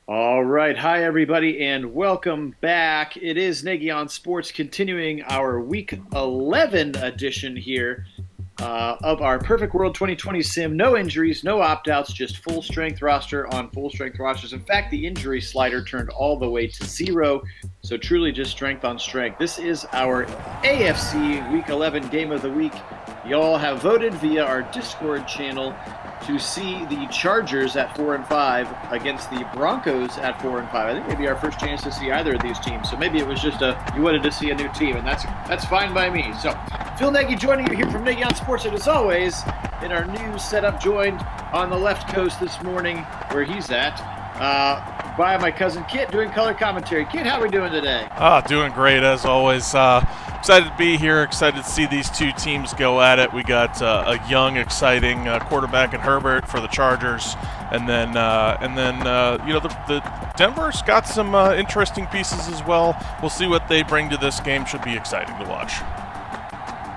All right. Hi, everybody, and welcome back. It is Nagy on Sports, continuing our Week 11 edition here of our Perfect World 2020 sim. No injuries, no opt-outs, just full-strength roster on full-strength rosters. In fact, the injury slider turned all the way to 0, so truly just strength on strength. This is our AFC Week 11 Game of the Week. Y'all have voted via our Discord channel to see the Chargers at 4-5 against the Broncos at 4-5. I think maybe our first chance to see either of these teams. So maybe it was just you wanted to see a new team, and that's fine by me. So Phil Nagy joining you here from Nagy on Sports, and as always, in our new setup, joined on the left coast this morning, where he's at, by my cousin Kit doing color commentary. Kit, how are we doing today? Doing great as always. Excited to be here. Excited to see these two teams go at it. We got a young, exciting quarterback in Herbert for the Chargers, and then the Denver's got some interesting pieces as well. We'll see what they bring to this game. Should be exciting to watch.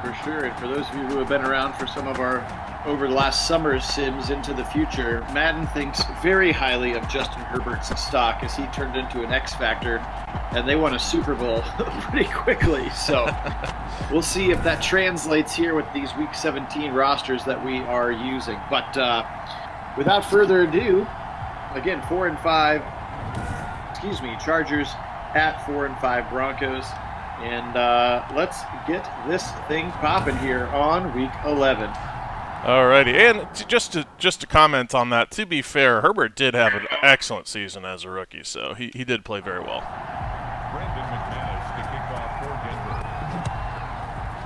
For sure, and for those of you who have been around for some of our over the last summer's sims into the future, Madden thinks very highly of Justin Herbert's stock as he turned into an X Factor, and they won a Super Bowl pretty quickly. So we'll see if that translates here with these Week 17 rosters that we are using. But without further ado, again, 4-5, Chargers at 4-5 Broncos. And let's get this thing popping here on Week 11. Alrighty, and just to comment on that, to be fair, Herbert did have an excellent season as a rookie, so he did play very well.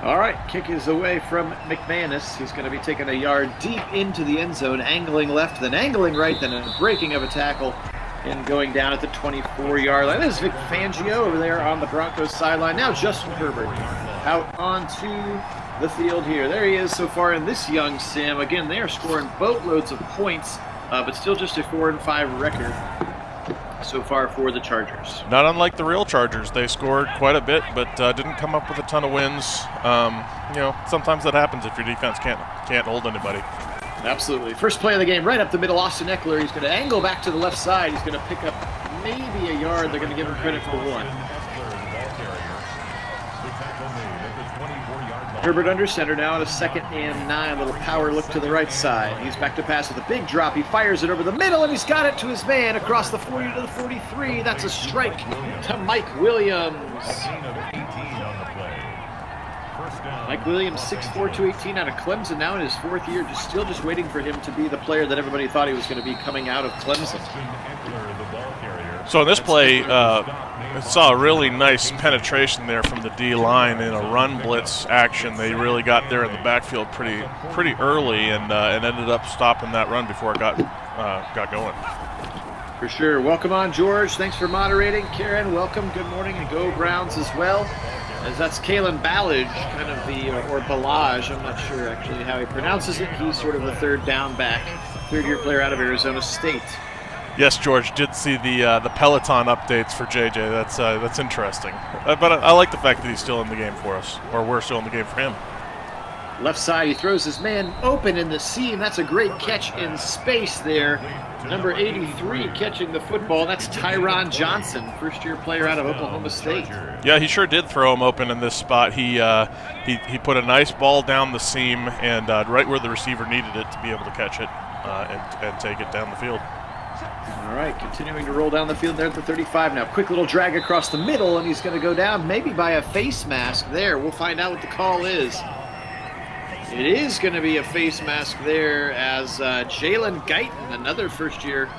All right, kick is away from McManus. He's going to be taking a yard deep into the end zone, angling left, then angling right, then a breaking of a tackle, and going down at the 24-yard line. This is Vic Fangio over there on the Broncos sideline. Now Justin Herbert out onto the field here. There he is so far in this young sim. Again, they are scoring boatloads of points, but still just a 4-5 record so far for the Chargers. Not unlike the real Chargers. They scored quite a bit, but didn't come up with a ton of wins. Sometimes that happens if your defense can't hold anybody. Absolutely. First play of the game, right up the middle, Austin Eckler. He's going to angle back to the left side. He's going to pick up maybe a yard. They're going to give him credit for one. Herbert under center now on a 2nd and 9. A little power look to the right side. He's back to pass with a big drop. He fires it over the middle, and he's got it to his man across the 40 to the 43. That's a strike to Mike Williams. Mike Williams, 6'4", 218 out of Clemson, now in his 4th year, still waiting for him to be the player that everybody thought he was going to be coming out of Clemson. So in this play, I saw a really nice penetration there from the D-line in a run blitz action. They really got there in the backfield pretty early and ended up stopping that run before it got going. For sure. Welcome on, George. Thanks for moderating. Karen, welcome. Good morning, and go Browns as well. As that's Kalen Ballage, kind of or Ballage, I'm not sure actually how he pronounces it. He's sort of a third down back, third-year player out of Arizona State. Yes, George, did see the Peloton updates for JJ. That's interesting. But I like the fact that he's still in the game for us, or we're still in the game for him. Left side, he throws his man open in the seam. That's a great catch in space there. Number 83 catching the football. That's Tyron Johnson, first-year player out of Oklahoma State. Yeah, he sure did throw him open in this spot. He put a nice ball down the seam and right where the receiver needed it to be able to catch it and take it down the field. All right, continuing to roll down the field there at the 35 now. Quick little drag across the middle, and he's going to go down maybe by a face mask there. We'll find out what the call is. It is going to be a face mask there as Jalen Guyton, another first-year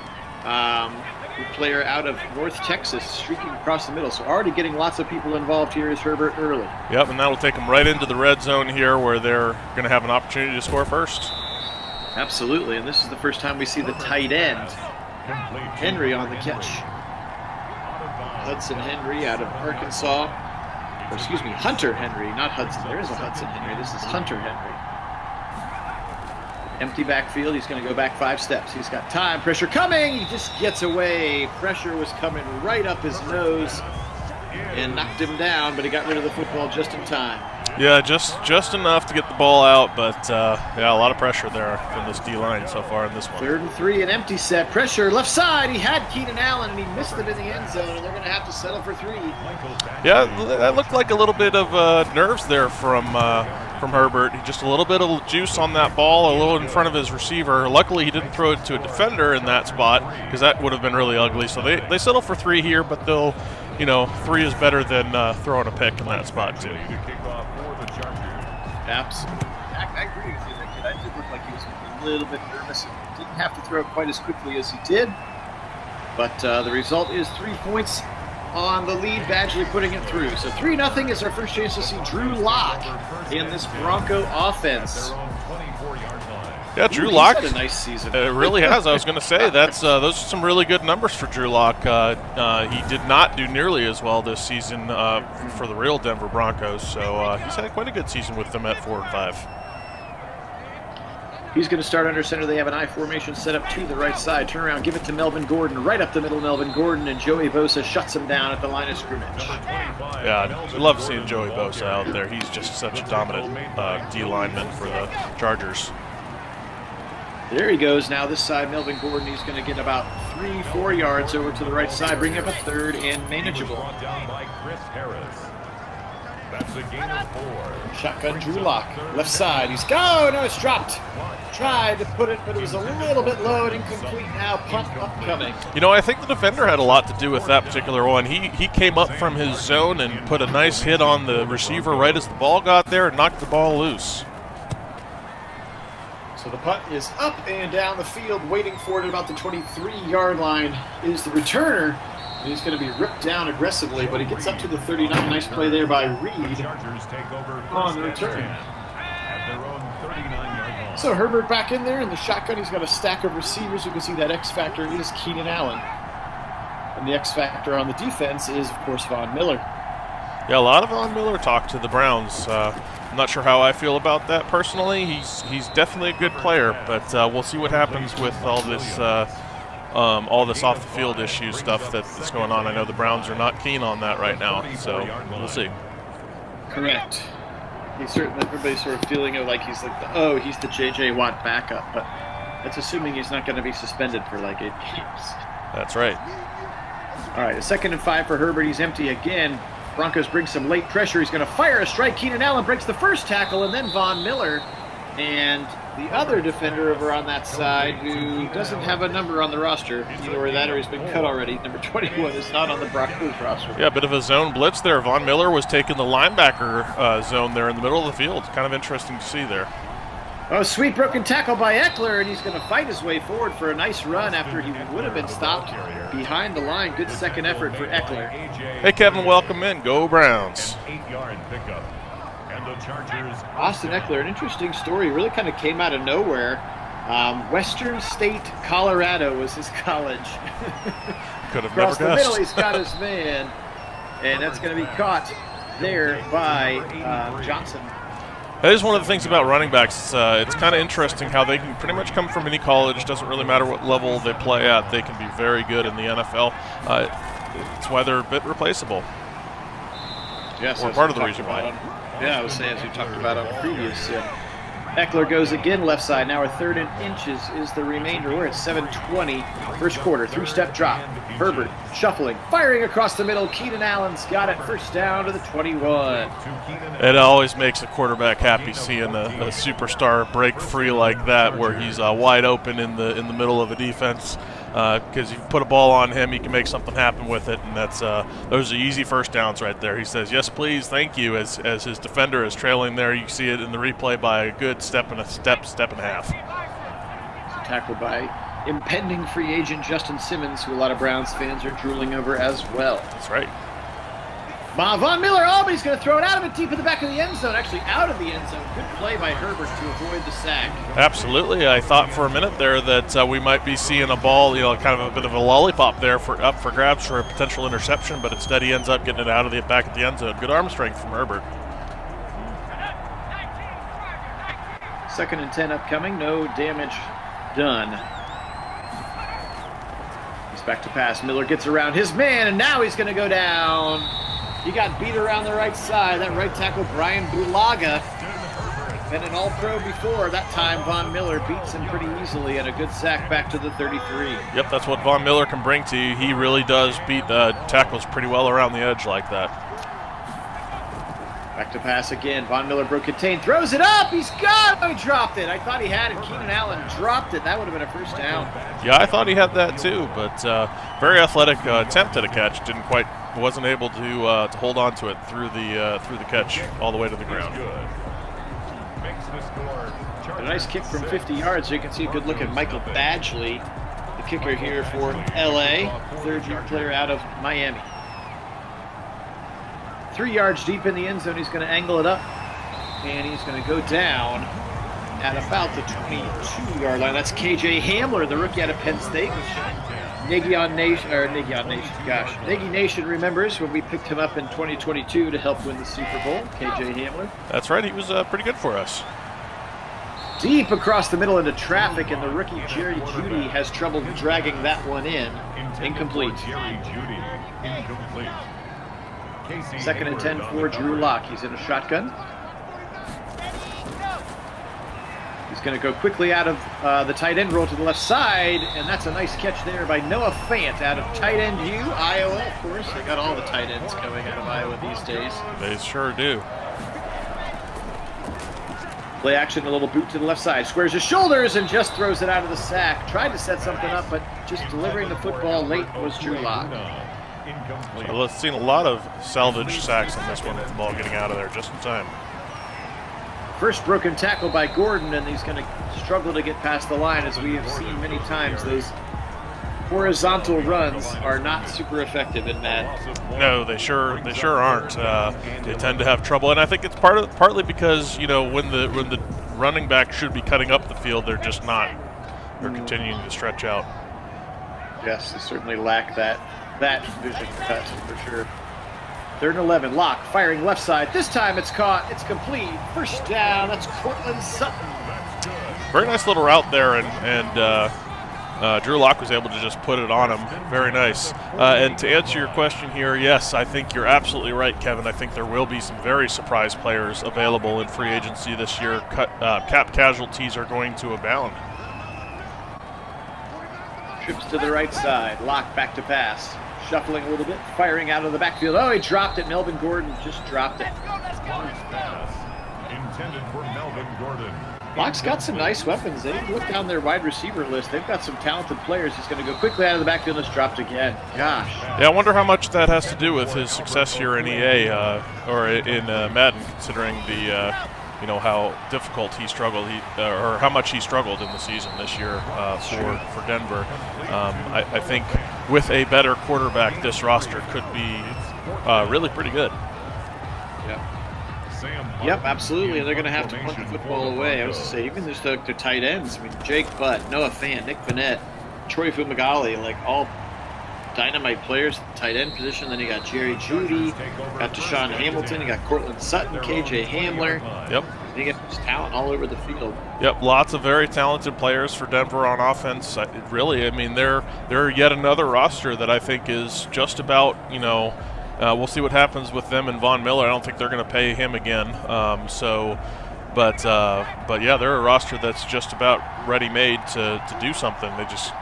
player out of North Texas, streaking across the middle. So already getting lots of people involved here is Herbert early. Yep, and that'll take them right into the red zone here where they're going to have an opportunity to score first. Absolutely, and this is the first time we see the tight end, Henry, on the catch. Hudson Henry out of Arkansas. Or excuse me, Hunter Henry, not Hudson. There is a Hudson Henry. This is Hunter Henry. Empty backfield. He's going to go back 5 steps. He's got time. Pressure coming. He just gets away. Pressure was coming right up his nose and knocked him down, but he got rid of the football just in time. Yeah, just enough to get the ball out, but yeah, a lot of pressure there from this D-line so far in this one. 3rd and 3, an empty set. Pressure, left side. He had Keenan Allen, and he missed it in the end zone, and they're going to have to settle for 3. Yeah, that looked like a little bit of nerves there from Herbert. Just a little bit of juice on that ball, a little in front of his receiver. Luckily, he didn't throw it to a defender in that spot because that would have been really ugly. So they settle for 3 here, but they'll, 3 is better than throwing a pick in that spot too. Absolutely. I agree with you there, Kid. I did look like he was a little bit nervous and didn't have to throw it quite as quickly as he did. But the result is 3 points on the lead, Badgley putting it through. So 3-0 is our first chance to see Drew Lock in this Bronco offense. Yeah, Drew Lock had a nice season. It really has. I was going to say those are some really good numbers for Drew Lock. He did not do nearly as well this season for the real Denver Broncos, so he's had quite a good season with them at 4-5. He's going to start under center. They have an I formation set up to the right side. Turn around, give it to Melvin Gordon. Right up the middle, Melvin Gordon, and Joey Bosa shuts him down at the line of scrimmage. Yeah, I love seeing Joey Bosa out there. He's just such a dominant D lineman for the Chargers. There he goes. Now this side, Melvin Gordon, he's going to get about 3-4 yards over to the right side, bring up a 3rd and manageable. That's a gain of 4. Shotgun Drew Lock, left side. He's go. No, it's dropped. Tried to put it, but it was a little bit low and incomplete. Now punt upcoming. I think the defender had a lot to do with that particular one. He came up from his zone and put a nice hit on the receiver right as the ball got there and knocked the ball loose. So the punt is up and down the field, waiting for it at about the 23-yard line is the returner. He's going to be ripped down aggressively, but he gets up to the 39. Nice play there by Reed on the return. So Herbert back in there in the shotgun. He's got a stack of receivers. You can see that X factor is Keenan Allen. And the X factor on the defense is, of course, Von Miller. Yeah, a lot of Von Miller talk to the Browns. I'm not sure how I feel about that personally. He's definitely a good player, but we'll see what happens with all this off the field issue stuff that's going on. I know the Browns are not keen on that right now, so we'll see. Correct. Everybody's sort of feeling like he's the J.J. Watt backup, but that's assuming he's not going to be suspended for like 8 games. That's right. All right, a 2nd and 5 for Herbert. He's empty again. Broncos bring some late pressure. He's going to fire a strike. Keenan Allen breaks the first tackle, and then Von Miller. And the other defender over on that side, who doesn't have a number on the roster, either way that or he's been cut already. Number 21 is not on the Broncos roster. Yeah, a bit of a zone blitz there. Von Miller was taking the linebacker zone there in the middle of the field. Kind of interesting to see there. Oh, sweet broken tackle by Eckler, and he's going to fight his way forward for a nice run after he would have been stopped behind the line. Good second effort for Eckler. Hey, Kevin, welcome in. Go Browns. Austin Eckler, an interesting story. Really kind of came out of nowhere. Western State, Colorado was his college. Could have Across never the guessed. middle, he's got his man, and that's going to be caught there by Johnson. That is one of the things about running backs. It's kind of interesting how they can pretty much come from any college. Doesn't really matter what level they play at. They can be very good in the NFL. It's why they're a bit replaceable. Yes, or part of the reason why. Yeah, I was saying as we talked about on the previous. Eckler goes again left side. Now our 3rd and inches is the remainder. We're at 7:20. First quarter, 3-step drop. Herbert shuffling, firing across the middle. Keenan Allen's got it. First down to the 21. It always makes a quarterback happy seeing a superstar break free like that, where he's wide open in the middle of a defense. Because you put a ball on him, he can make something happen with it, and those are easy first downs right there. He says, "Yes, please, thank you." As his defender is trailing there, you see it in the replay by a good step and a half. Tackled by impending free agent Justin Simmons, who a lot of Browns fans are drooling over as well. That's right. Von Miller, but he's going to throw it out of it deep in the back of the end zone. Actually, out of the end zone. Good play by Herbert to avoid the sack. Absolutely. I thought for a minute there that we might be seeing a ball, kind of a bit of a lollipop there up for grabs for a potential interception, but instead he ends up getting it out of the back of the end zone. Good arm strength from Herbert. 2nd and 10 upcoming. No damage done. He's back to pass. Miller gets around his man, and now he's going to go down He got beat around the right side. That right tackle, Brian Bulaga, been an all-pro before. That time, Von Miller beats him pretty easily and a good sack back to the 33. Yep, that's what Von Miller can bring to you. He really does beat tackles pretty well around the edge like that. Back to pass again. Von Miller broke contain, throws it up. He's got it. He dropped it. I thought he had it. Keenan Allen dropped it. That would have been a first down. Yeah, I thought he had that too, but very athletic attempt at a catch. Wasn't able to hold on to it through the catch all the way to the ground. A nice kick from 50 yards. So you can see a good look at Michael Badgley, the kicker here for LA, third-year player out of Miami. 3 yards deep in the end zone. He's going to angle it up, and he's going to go down at about the 22-yard line. That's KJ Hamler, the rookie out of Penn State, which Nagy Nation remembers when we picked him up in 2022 to help win the Super Bowl. KJ Hamler. That's right. He was pretty good for us. Deep across the middle into traffic, and the rookie Jerry Jeudy has trouble dragging that one in. Incomplete. Second and 10 for Drew Lock. He's in a shotgun. He's going to go quickly out of the tight end roll to the left side, and that's a nice catch there by Noah Fant out of tight end U, Iowa. Of course, they got all the tight ends coming out of Iowa these days. They sure do. Play action, a little boot to the left side. Squares his shoulders and just throws it out of the sack. Tried to set something up, but just delivering the football late was Drew Lock. Well, we've seen a lot of salvage sacks on this one with the ball getting out of there just in time. First broken tackle by Gordon, and he's going to struggle to get past the line, as we have seen many times. Those horizontal runs are not super effective in Madden. No, they sure aren't. They tend to have trouble, and I think it's partly because when the running back should be cutting up the field, they're just not. They're continuing to stretch out. Yes, they certainly lack that vision cut for sure. 3rd and 11. Lock firing left side. This time it's caught. It's complete. First down. That's Cortland Sutton. Very nice little route there, and Drew Lock was able to just put it on him. Very nice. And to answer your question here, yes, I think you're absolutely right, Kevin. I think there will be some very surprise players available in free agency this year. Cap casualties are going to abound. Trips to the right side. Lock back to pass. Shuffling a little bit. Firing out of the backfield. Oh, he dropped it. Melvin Gordon just dropped it. Intended for Melvin Gordon. Lock's got some nice weapons. They look down their wide receiver list. They've got some talented players. He's going to go quickly out of the backfield and it's dropped again. Gosh. Yeah, I wonder how much that has to do with his success here in EA or in Madden, considering the how difficult he struggled, or how much he struggled in the season this year for Denver. I think with a better quarterback, this roster could be really pretty good. Yep, absolutely. And they're going to have to punt the football away. I was going to say, even just the tight ends. I mean, Jake Butt, Noah Fant, Nick Vannett, Troy Fumagalli, like all dynamite players at the tight end position. Then you got Jerry Jeudy, got Deshaun Hamilton, you got Cortland Sutton, KJ Hamler. Yep. You get talent all over the field. Yep, lots of very talented players for Denver on offense. They're yet another roster that I think is just about, we'll see what happens with them and Von Miller. I don't think they're going to pay him again. But yeah, they're a roster that's just about ready-made to do something.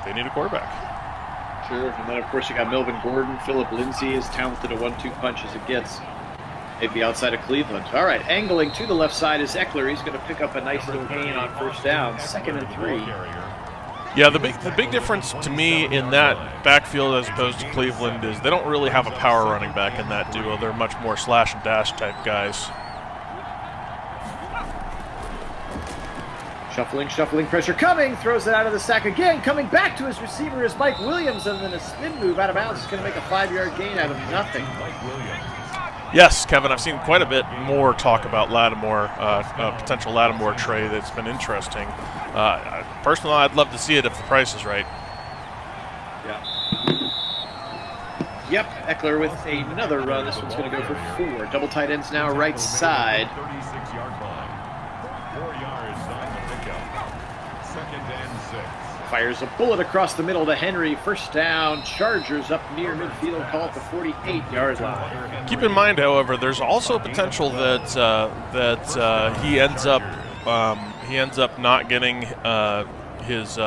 They need a quarterback. Sure, and then of course you got Melvin Gordon. Philip Lindsay is talented, a 1-2 punch as it gets. Maybe outside of Cleveland. All right, angling to the left side is Eckler. He's going to pick up a nice little gain on first down. 2nd and 3. Yeah, the big difference to me in that backfield as opposed to Cleveland is they don't really have a power running back in that duo. They're much more slash and dash type guys. Shuffling, pressure coming, throws it out of the sack again. Coming back to his receiver is Mike Williams, and then a spin move out of bounds is going to make a 5-yard gain out of nothing. Yes, Kevin, I've seen quite a bit more talk about Lattimore, potential Lattimore trade that's been interesting. Personally, I'd love to see it if the price is right. Yeah. Yep, Eckler with another run. This one's going to go for 4. Double tight ends now right side. 36-yard line. 4 yards on the pickup. 2nd and 6. Fires a bullet across the middle to Henry. First down. Chargers up near midfield. Call it the 48-yard line. Keep in mind, however, there's also potential that he ends up not getting his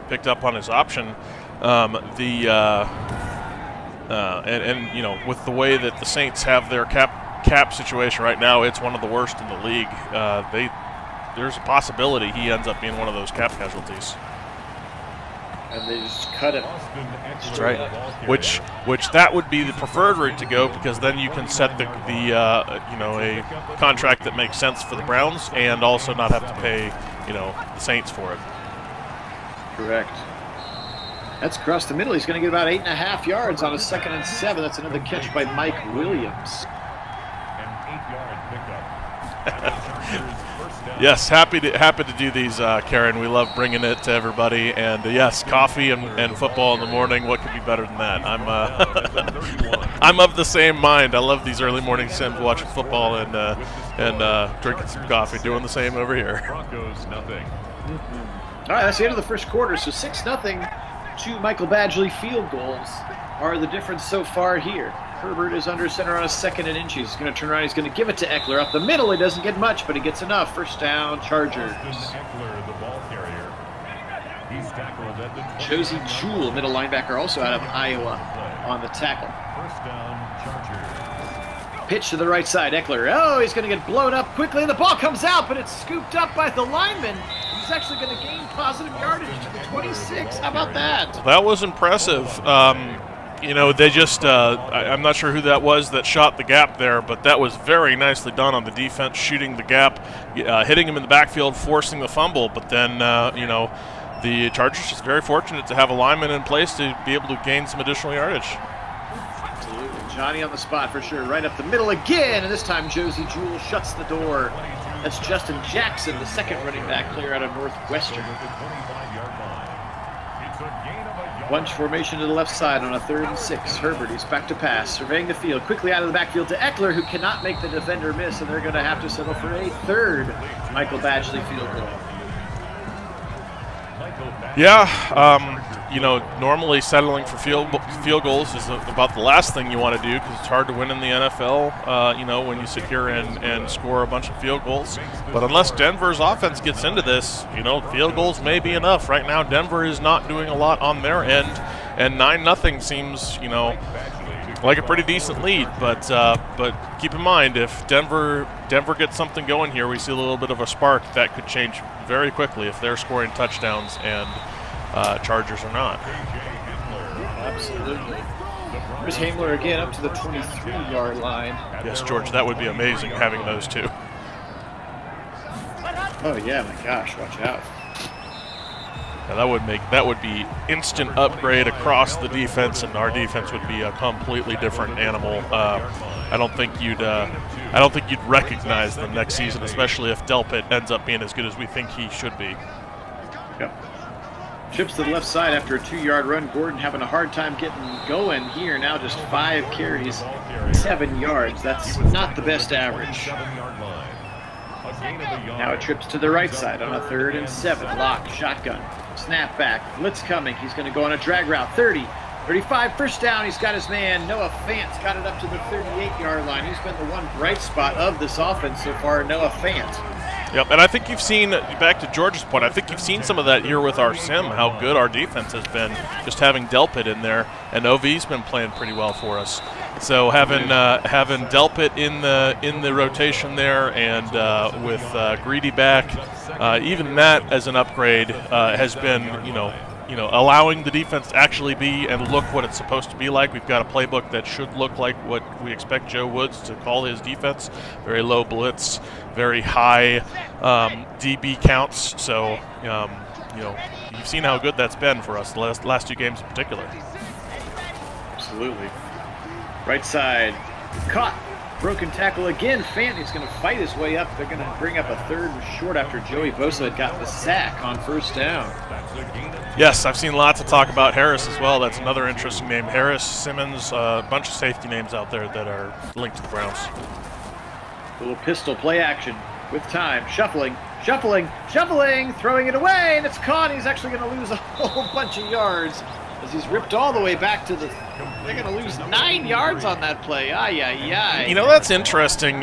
picked up on his option. And you know, with the way that the Saints have their cap situation right now, it's one of the worst in the league. There's a possibility he ends up being one of those cap casualties. And they just cut it. That's right. Which that would be the preferred route to go, because then you can set a contract that makes sense for the Browns and also not have to pay the Saints for it. Correct. That's across the middle. He's going to get about 8.5 yards on a 2nd and 7. That's another catch by Mike Williams. An 8-yard pickup. Yes, happy to do these, Karen. We love bringing it to everybody. And yes, coffee and football in the morning. What could be better than that? I'm of the same mind. I love these early morning sims, watching football and drinking some coffee. Doing the same over here. Broncos, nothing. All right, that's the end of the first quarter. So 6-0. 2 Michael Badgley field goals are the difference so far here. Herbert is under center on a 2nd and inches. He's going to turn around. He's going to give it to Eckler. Up the middle, he doesn't get much, but he gets enough. First down, Chargers. Eckler, the ball carrier. He's tackled at the Josie Jewell, middle linebacker, also out of Iowa, on the tackle. First down, Chargers. Pitch to the right side, Eckler. Oh, he's going to get blown up quickly, and the ball comes out, but it's scooped up by the lineman. He's actually going to gain positive yardage to the 26. How about that? That was impressive. They just, I'm not sure who that was that shot the gap there, but that was very nicely done on the defense, shooting the gap, hitting him in the backfield, forcing the fumble. But then, the Chargers just very fortunate to have a lineman in place to be able to gain some additional yardage. Absolutely. Johnny on the spot for sure. Right up the middle again, and this time Josie Jewell shuts the door. That's Justin Jackson, the second running back player out of Northwestern. Bunch formation to the left side on a 3rd and 6. Herbert, he's back to pass, surveying the field, quickly out of the backfield to Eckler, who cannot make the defender miss, and they're going to have to settle for a 3rd Michael Badgley field goal. Yeah, normally settling for field goals is about the last thing you want to do, because it's hard to win in the NFL, when you sit here and score a bunch of field goals. But unless Denver's offense gets into this, field goals may be enough. Right now, Denver is not doing a lot on their end, and 9-0 seems, like a pretty decent lead. But keep in mind, if Denver gets something going here, we see a little bit of a spark that could change very quickly if they're scoring touchdowns and Chargers are not. Absolutely. Here's Hamler again up to the 23-yard line. Yes, George, that would be amazing having those two. Oh yeah, my gosh, watch out. Yeah, that would be instant upgrade across the defense, and our defense would be a completely different animal. I don't think you'd recognize them next season, especially if Delpit ends up being as good as we think he should be. Yep. Trips to the left side after a 2-yard run. Gordon having a hard time getting going here. Now just 5 carries, 7 yards. That's not the best average. Now it trips to the right side on a 3rd and 7. Lock, shotgun, snap back, blitz coming. He's going to go on a drag route. 30, 35, first down. He's got his man. Noah Fant's got it up to the 38-yard line. He's been the one bright spot of this offense so far, Noah Fant. Yep, and I think you've seen, back to George's point, I think you've seen some of that here with our sim, how good our defense has been, just having Delpit in there, and OV's been playing pretty well for us. So having Delpit in the rotation there, and with Greedy back, even that as an upgrade has been, allowing the defense to actually be and look what it's supposed to be like. We've got a playbook that should look like what we expect Joe Woods to call his defense. Very low blitz, very high DB counts. So, you've seen how good that's been for us the last 2 games in particular. Absolutely. Right side, caught. Broken tackle again. Fant is going to fight his way up. They're going to bring up a 3rd and short after Joey Bosa had got the sack on first down. Yes, I've seen lots of talk about Harris as well. That's another interesting name. Harris, Simmons, a bunch of safety names out there that are linked to the Browns. A little pistol play action with time. Shuffling. Shuffling, throwing it away, and it's caught. He's actually going to lose a whole bunch of yards as he's ripped all the way back to the... They're going to lose 9 yards on that play. Ay. You know, that's interesting.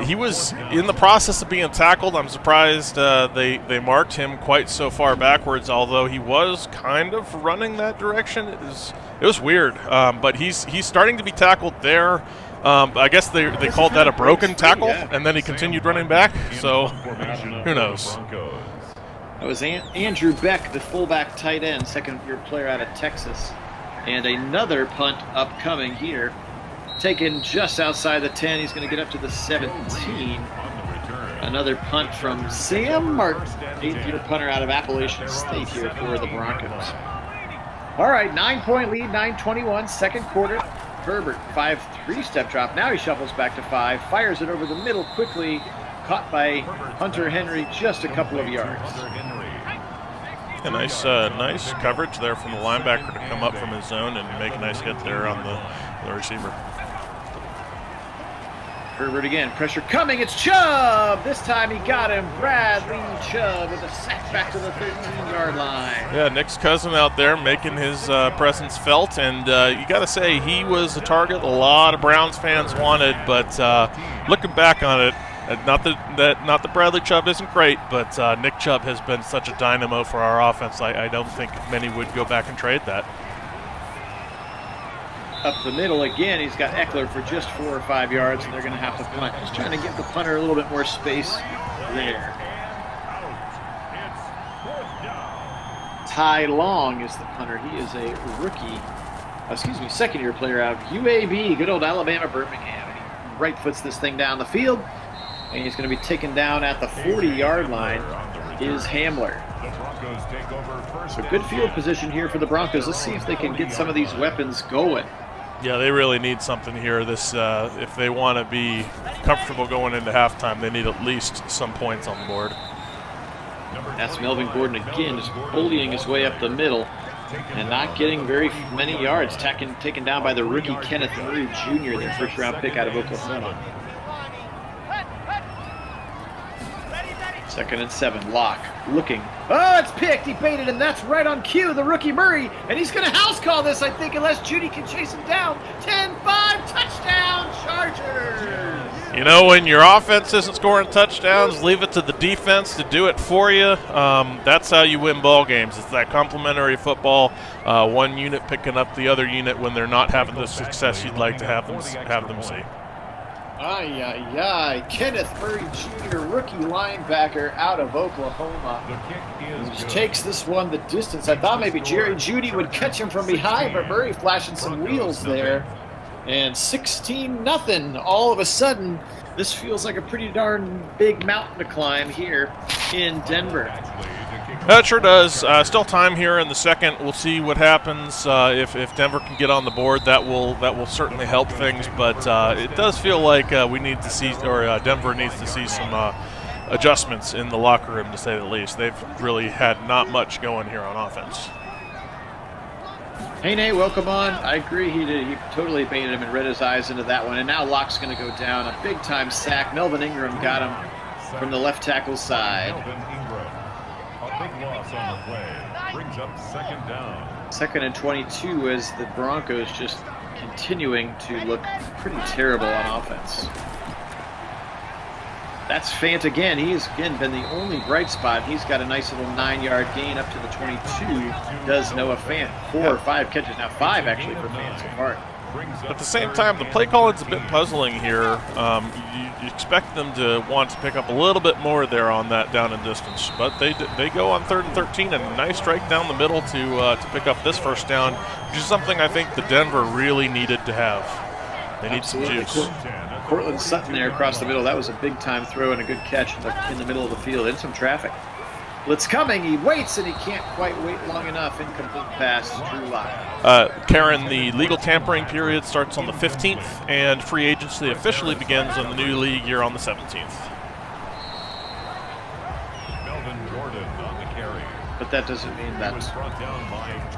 He was in the process of being tackled. I'm surprised they marked him quite so far backwards, although he was kind of running that direction. It was weird, but he's starting to be tackled there. I guess they called that a broken tackle, and then he continued running back, so who knows. That was Andrew Beck, the fullback tight end, second-year player out of Texas. And another punt upcoming here. Taken just outside the 10. He's going to get up to the 17. Another punt from Sam Martin, 8th-year punter out of Appalachian State here for the Broncos. All right, 9-point lead, 9:21, second quarter. Herbert, 5-3 step drop. Now he shuffles back to 5, fires it over the middle quickly. Caught by Hunter Henry just a couple of yards. A nice coverage there from the linebacker to come up from his zone and make a nice hit there on the receiver. Herbert again, pressure coming, it's Chubb! This time he got him, Bradley Chubb with a sack back to the 13-yard line. Yeah, Nick's cousin out there making his presence felt, and you got to say he was a target a lot of Browns fans wanted, but looking back on it, not that Bradley Chubb isn't great, but Nick Chubb has been such a dynamo for our offense. I don't think many would go back and trade that. Up the middle again, he's got Eckler for just 4 or 5 yards, and they're going to have to punt. Just trying to give the punter a little bit more space there. Ty Long is the punter. He is a second-year player out of UAB, good old Alabama Birmingham. He right foots this thing down the field. And he's going to be taken down at the 40-yard line, is Hamler. So good field position here for the Broncos. Let's see if they can get some of these weapons going. Yeah, they really need something here. If they want to be comfortable going into halftime, they need at least some points on the board. That's Melvin Gordon again, just bullying his way up the middle and not getting very many yards. Taken down by the rookie Kenneth Murray Jr., their first-round pick out of Oklahoma. 2nd and 7, Locke looking. Oh, it's picked. He baited him. That's right on cue, the rookie Murray. And he's going to house call this, I think, unless Judy can chase him down. 10-5, touchdown, Chargers. You know, when your offense isn't scoring touchdowns, leave it to the defense to do it for you. That's how you win ball games. It's that complementary football, one unit picking up the other unit when they're not having the success you'd like to have them see. Kenneth Murray Jr., rookie linebacker out of Oklahoma. He takes this one the distance. I thought maybe Jerry Jeudy would catch him from behind, but Murray flashing some wheels there. And 16-0. All of a sudden, this feels like a pretty darn big mountain to climb here in Denver. That sure does. Still time here in the second. We'll see what happens if Denver can get on the board. That will certainly help things. But it does feel like we need to see, or Denver needs to see some adjustments in the locker room, to say the least. They've really had not much going here on offense. Hey, Nate, welcome on. I agree. He totally baited him and read his eyes into that one. And now Locke's going to go down. A big-time sack. Melvin Ingram got him from the left tackle side. Big loss on the play. Brings up 2nd down. 2nd and 22 as the Broncos just continuing to look pretty terrible on offense. That's Fant again. He's again been the only bright spot. He's got a nice little 9-yard gain up to the 22. Does Noah Fant. 4 or 5 catches. Now 5 actually for Fant so far. At the same time, the play calling's a bit puzzling here. You expect them to want to pick up a little bit more there on that down and distance, but they go on 3rd and 13, and a nice strike down the middle to pick up this first down, which is something I think the Denver really needed to have. They need some juice. Cortland Sutton there across the middle. That was a big-time throw and a good catch in the middle of the field in some traffic. Blitz coming. He waits, and he can't quite wait long enough. Incomplete pass. Drew Lock. Karen, the legal tampering period starts on the 15th, and free agency officially begins in the new league year on the 17th. Melvin Gordon on the carry. But that doesn't mean that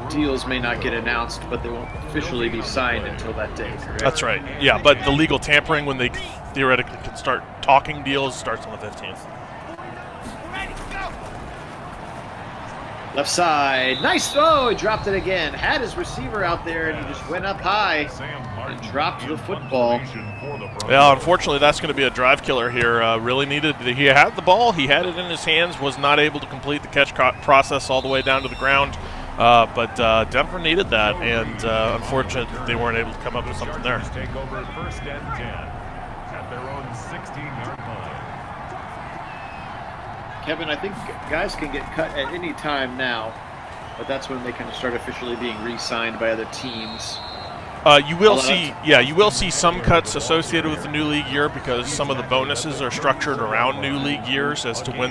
deals may not get announced, but they won't officially be signed until that day, correct? That's right. Yeah, but the legal tampering, when they theoretically can start talking deals, starts on the 15th. Left side. Nice throw. He dropped it again. Had his receiver out there, and he just went up high and dropped the football. Yeah, unfortunately, that's going to be a drive killer here. Really needed. He had the ball. He had it in his hands. Was not able to complete the catch process all the way down to the ground. But Denver needed that, and unfortunately, they weren't able to come up with something there. Take over first and 10 at their own 16-yard line. Kevin, I think guys can get cut at any time now, but that's when they kind of start officially being re-signed by other teams. You will see some cuts associated with the new league year because some of the bonuses are structured around new league years as to when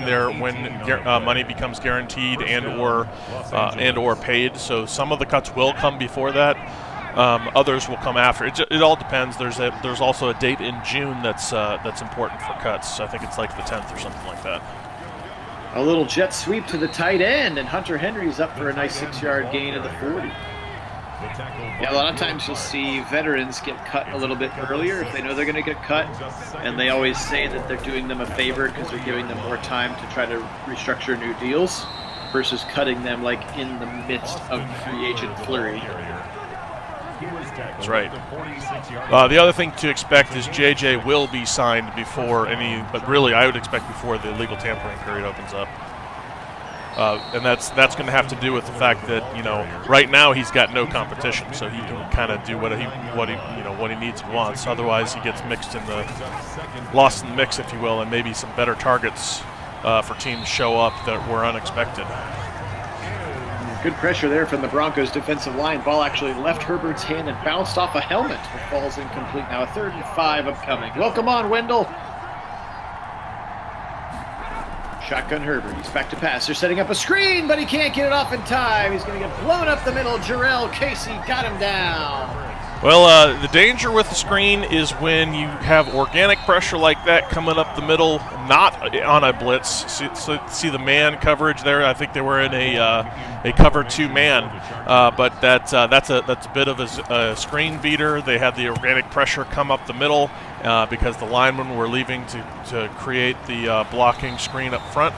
money becomes guaranteed and or paid. So some of the cuts will come before that. Others will come after. It all depends. There's also a date in June that's important for cuts. I think it's like the 10th or something like that. A little jet sweep to the tight end, and Hunter Henry's up for a nice 6-yard gain of the 40. Yeah, a lot of times you'll see veterans get cut a little bit earlier if they know they're going to get cut, and they always say that they're doing them a favor because they're giving them more time to try to restructure new deals versus cutting them like in the midst of free agent flurry. That's right. The other thing to expect is JJ will be signed before but really I would expect before the legal tampering period opens up. And that's going to have to do with the fact that right now he's got no competition, so he can kind of do what he needs and wants. Otherwise, he gets lost in the mix, if you will, and maybe some better targets for teams show up that were unexpected. Good pressure there from the Broncos defensive line. Ball actually left Herbert's hand and bounced off a helmet. It falls incomplete. Now a 3rd and 5 upcoming. Welcome on, Wendell. Shotgun Herbert. He's back to pass. They're setting up a screen, but he can't get it off in time. He's going to get blown up the middle. Jarrell Casey got him down. Well, the danger with the screen is when you have organic pressure like that coming up the middle, not on a blitz. See the man coverage there. I think they were in a cover 2 man, but that's a bit of a screen beater. They had the organic pressure come up the middle because the linemen were leaving to create the blocking screen up front.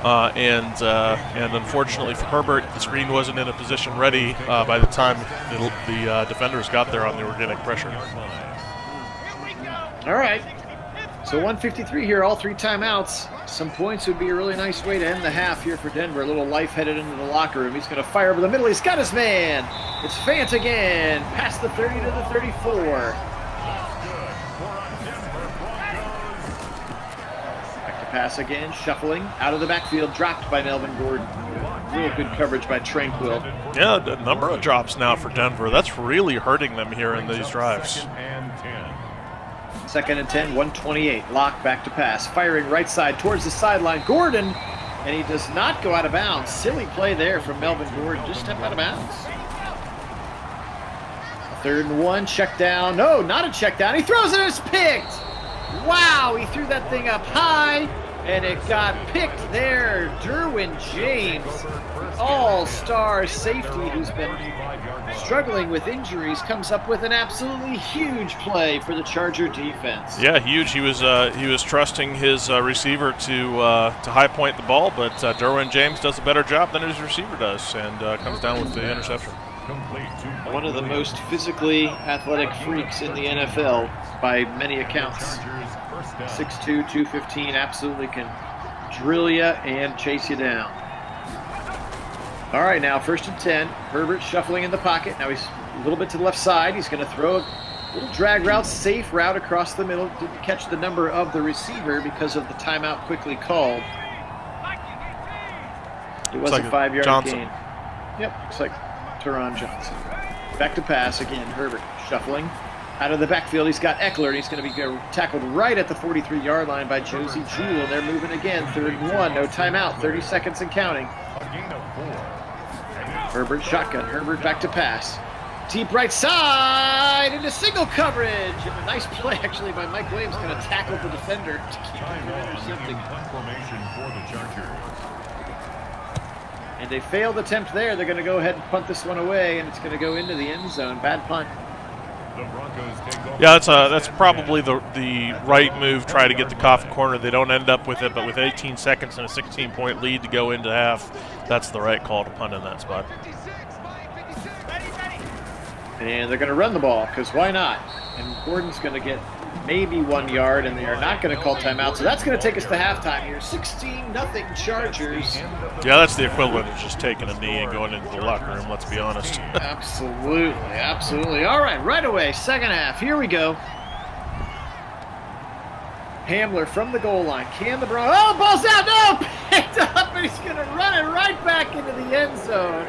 And unfortunately for Herbert, the screen wasn't in a position ready by the time the defenders got there on the organic pressure. All right. So 153 here, all 3 timeouts. Some points would be a really nice way to end the half here for Denver. A little life headed into the locker room. He's going to fire over the middle. He's got his man. It's Fant again. Past the 30 to the 34. Pass again, shuffling out of the backfield, dropped by Melvin Gordon. Real good coverage by Tranquil. Yeah, a number of drops now for Denver. That's really hurting them here in these drives. 2nd and 10, 128. Lock back to pass, firing right side towards the sideline. Gordon, and he does not go out of bounds. Silly play there from Melvin Gordon. Just step out of bounds. 3rd and 1, check down. No, not a check down. He throws it and it's picked. Wow, he threw that thing up high, and it got picked there. Derwin James, all-star safety who's been struggling with injuries, comes up with an absolutely huge play for the Charger defense. Yeah, huge. He was trusting his receiver to high point the ball, but Derwin James does a better job than his receiver does, and comes down with the interception. One of the most physically athletic freaks in the NFL by many accounts. 6'2", 215, absolutely can drill you and chase you down. All right, now 1st and 10. Herbert shuffling in the pocket. Now he's a little bit to the left side. He's going to throw a little drag route, safe route across the middle. Didn't catch the number of the receiver because of the timeout quickly called. It was a 5-yard gain. Yep, looks like Teron Johnson. Back to pass again. Herbert shuffling out of the backfield. He's got Eckler, and he's going to be tackled right at the 43-yard line by Josie Jewell. They're moving again. 3rd and 1. No timeout. 30 seconds and counting. Herbert shotgun. Herbert back to pass. Deep right side into single coverage. And a nice play actually by Mike Williams, going to tackle the defender to keep him from intercepting. And a failed attempt there. They're going to go ahead and punt this one away, and it's going to go into the end zone. Bad punt. The Broncos take over. Yeah, that's probably the right move. Try to get the coffee corner. They don't end up with it, but with 18 seconds and a 16-point lead to go into half, that's the right call to punt in that spot. And they're going to run the ball, because why not? And Gordon's going to get maybe 1 yard, and they are not going to call timeout. So that's going to take us to halftime here. 16-0 Chargers. Yeah, that's the equivalent of just taking a knee and going into the locker room, let's be honest. Absolutely, absolutely. All right away, second half. Here we go. Hamler from the goal line. Can the Broncos? Oh, ball's out. No, picked up, and he's going to run it right back into the end zone.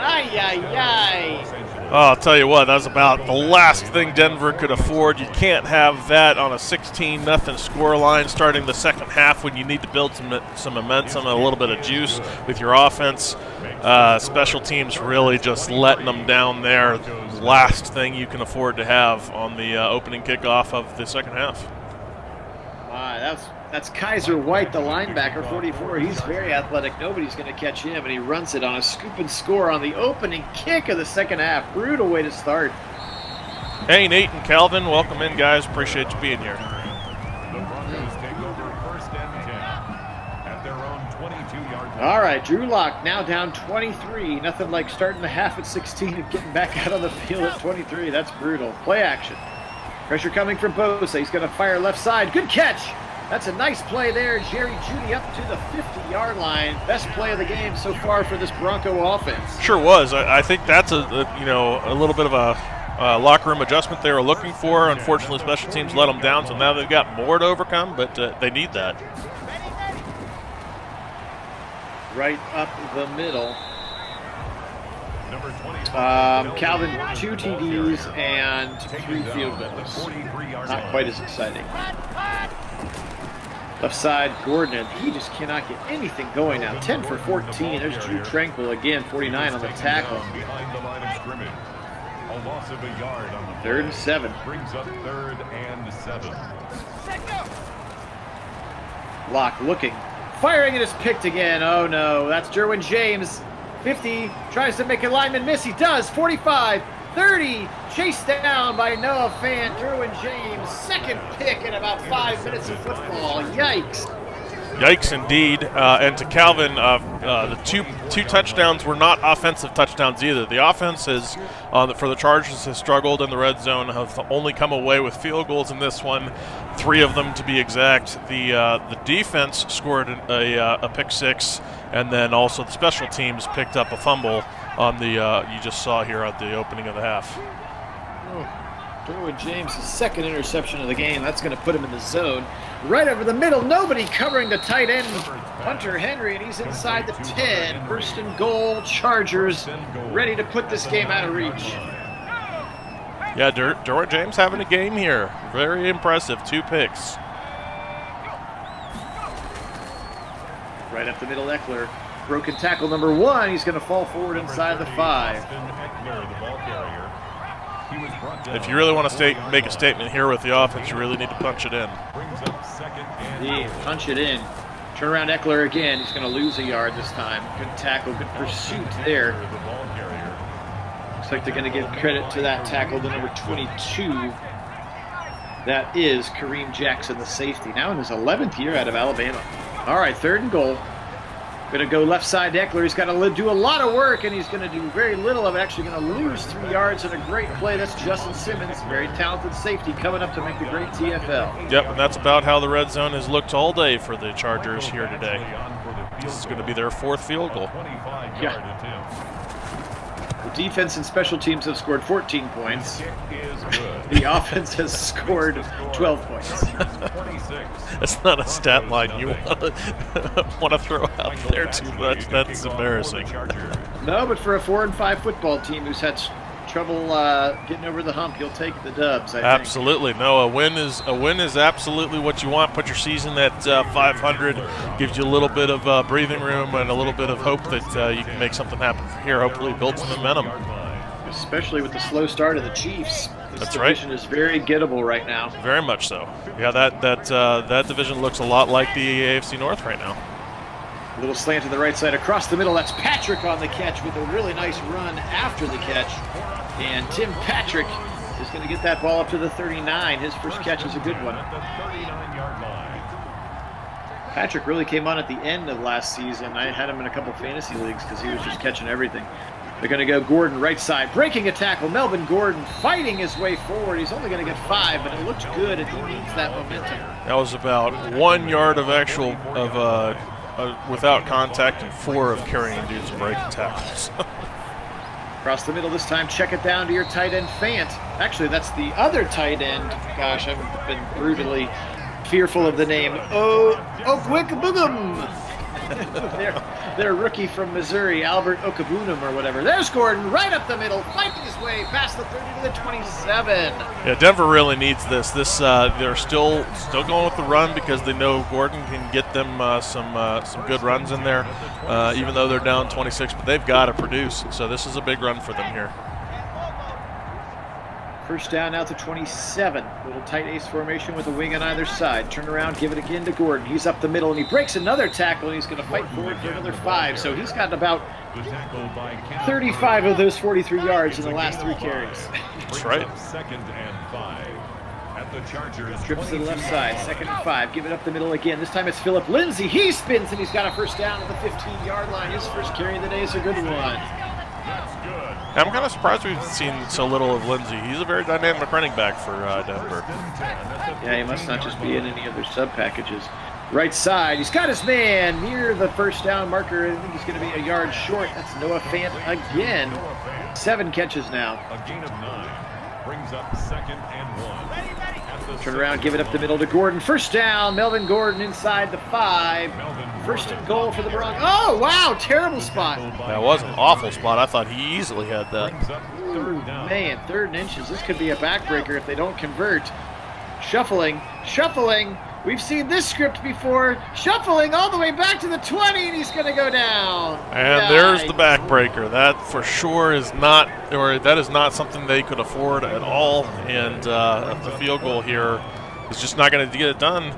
Oh, I'll tell you what, that was about the last thing Denver could afford. You can't have that on a 16-0 score line starting the second half when you need to build some momentum and a little bit of juice with your offense. Special teams really just letting them down there. Last thing you can afford to have on the opening kickoff of the second half. Wow, that's Kaiser White, the linebacker, 44. He's very athletic. Nobody's going to catch him, and he runs it on a scoop and score on the opening kick of the second half. Brutal way to start. Hey, Nate and Calvin, welcome in, guys. Appreciate you being here. The Broncos take over 1st and 10 at their own 22-yard line. All right, Drew Lock now down 23. Nothing like starting the half at 16 and getting back out on the field at 23. That's brutal. Play action. Pressure coming from Bosa. He's going to fire left side. Good catch. That's a nice play there. Jerry Jeudy up to the 50-yard line. Best play of the game so far for this Bronco offense. Sure was. I think that's a little bit of a locker room adjustment they were looking for. Unfortunately, special teams let them down, so now they've got more to overcome, but they need that. Right up the middle. Calvin, 2 TDs and 3 field goals. Not quite as exciting. Left side, Gordon, and he just cannot get anything going now. 10 for 14. There's Drew Tranquil again, 49 on the tackle. Behind the line of scrimmage. A loss of a yard on the play. 3rd and 7. Brings up 3rd and 7. Lock looking. Firing, and it's picked again. Oh no, that's Derwin James. 50, tries to make a lineman miss. He does. 45, 30, chased down by Noah Fant. Derwin James, second pick in about 5 minutes of football. Yikes. Yikes indeed. And to Calvin, the two touchdowns were not offensive touchdowns either. The offense is, for the Chargers, has struggled in the red zone, have only come away with field goals in this one, 3 of them to be exact. The defense scored a pick 6, and then also the special teams picked up a fumble on the you just saw here at the opening of the half. Derwin James' second interception of the game. That's going to put him in the zone. Right over the middle, nobody covering the tight end, Hunter Henry, and he's inside the 10. First and goal, Chargers ready to put this game out of reach. Yeah, Derwin James having a game here. Very impressive, 2 picks. Right up the middle, Eckler. Broken tackle number 1. He's going to fall forward inside the 5. If you really want to make a statement here with the offense, you really need to punch it in. Punch it in. Turn around Eckler again. He's going to lose a yard this time. Good tackle, good pursuit there. Looks like they're going to give credit to that tackle to number 22. That is Kareem Jackson, the safety. Now in his 11th year out of Alabama. All right, 3rd and goal. Going to go left side to Eckler. He's got to do a lot of work, and he's going to do very little of it. Actually going to lose 3 yards in a great play. That's Justin Simmons, very talented safety, coming up to make the great TFL. Yep, and that's about how the red zone has looked all day for the Chargers here today. This is going to be their 4th field goal. Yeah. The defense and special teams have scored 14 points. The offense has scored 12 points. That's not a stat line you want to throw out there too much. That's embarrassing. No, but for a 4-5 football team who's had trouble getting over the hump, you'll take the dubs, I think. Absolutely. No, a win is absolutely what you want. Put your season at 500. Gives you a little bit of breathing room and a little bit of hope that you can make something happen here. Hopefully build some momentum. Especially with the slow start of the Chiefs. This That's right. division is very gettable right now. Very much so. Yeah, that division looks a lot like the AFC North right now. A little slant to the right side across the middle. That's Patrick on the catch with a really nice run after the catch. And Tim Patrick is going to get that ball up to the 39. His first catch is a good one. At the 39-yard line. Patrick really came on at the end of last season. I had him in a couple fantasy leagues because he was just catching everything. They're going to go Gordon right side, breaking a tackle. Melvin Gordon fighting his way forward. He's only going to get 5, but it looks good, and he needs that momentum. That was about 1 yard of actual without contact and 4 of carrying dudes and breaking tackles. Across the middle this time, check it down to your tight end, Fant. Actually, that's the other tight end. Gosh, I've been brutally fearful of the name. Okwikabugum. Their rookie from Missouri, Albert Okabunum or whatever. There's Gordon right up the middle, fighting his way past the 30 to the 27. Yeah, Denver really needs this. They're still going with the run because they know Gordon can get them some good runs in there, even though they're down 26. But they've got to produce. So this is a big run for them here. First down out to 27. Little tight ace formation with a wing on either side. Turn around, give it again to Gordon. He's up the middle, and he breaks another tackle, and he's going to fight forward for another 5. So he's got about 35 of those 43 yards in the last 3 carries. That's right. Second and 5. At the Chargers. Trips to the left side, 2nd and 5. Give it up the middle again. This time it's Philip Lindsay. He spins, and he's got a first down at the 15-yard line. His first carry of the day is a good one. I'm kind of surprised we've seen so little of Lindsay. He's a very dynamic running back for Denver. Yeah, he must not just be in any other sub packages. Right side, he's got his man near the first down marker. I think he's going to be a yard short. That's Noah Fant again. 7 catches now. A gain of 9 brings up 2nd and 1. Turn around, give it up the middle to Gordon. First down, Melvin Gordon inside the 5. First and goal for the Broncos. Oh, wow, terrible spot. That was an awful spot. I thought he easily had that. Ooh, man, 3rd and inches. This could be a backbreaker if they don't convert. Shuffling. We've seen this script before. Shuffling all the way back to the 20, and he's going to go down. And there's the backbreaker. That for sure is not, or that is not something they could afford at all. And the field goal here is just not going to get it done.